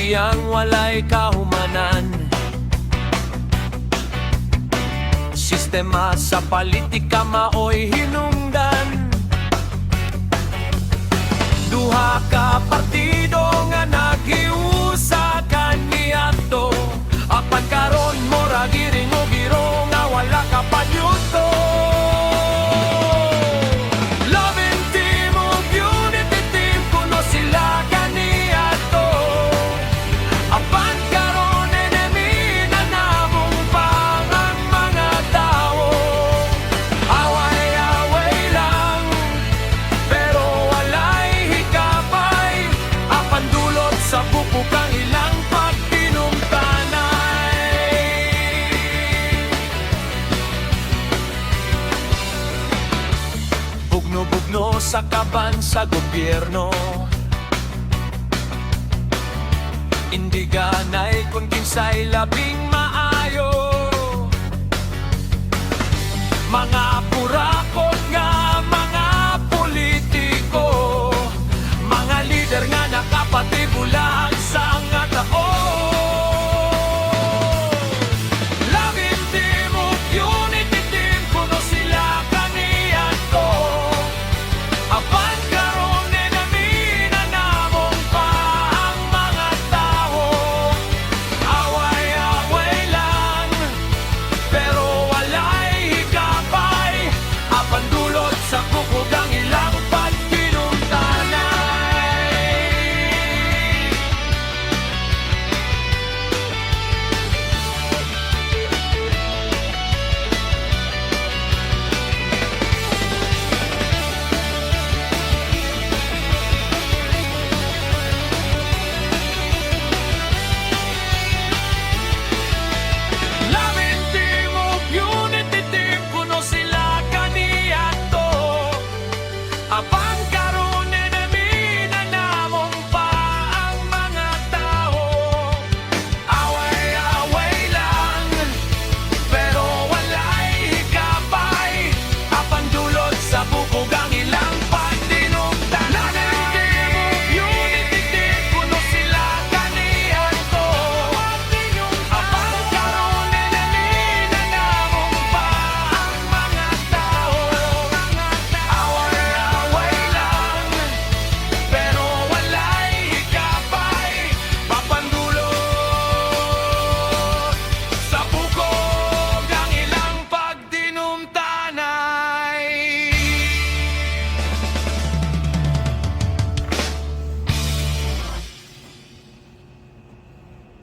tiyang walay kahumanan. Sistema sa politika maoy hinungdan. Duha ka partido nga naghiusa kaniadto, apan karon mora giring o giro nga wala ka padyuto. Loving team ug unity team kuno sila kaniadto, apan karon enemy na namong pang ang mga tao. Away-away lang pero walay hikapay, apan dulot sa bupukang ilang pagtinumtanay. Bugno-bugno sa kaban sa gobyerno, hindi ganay kung kinsay labing maayo. Mga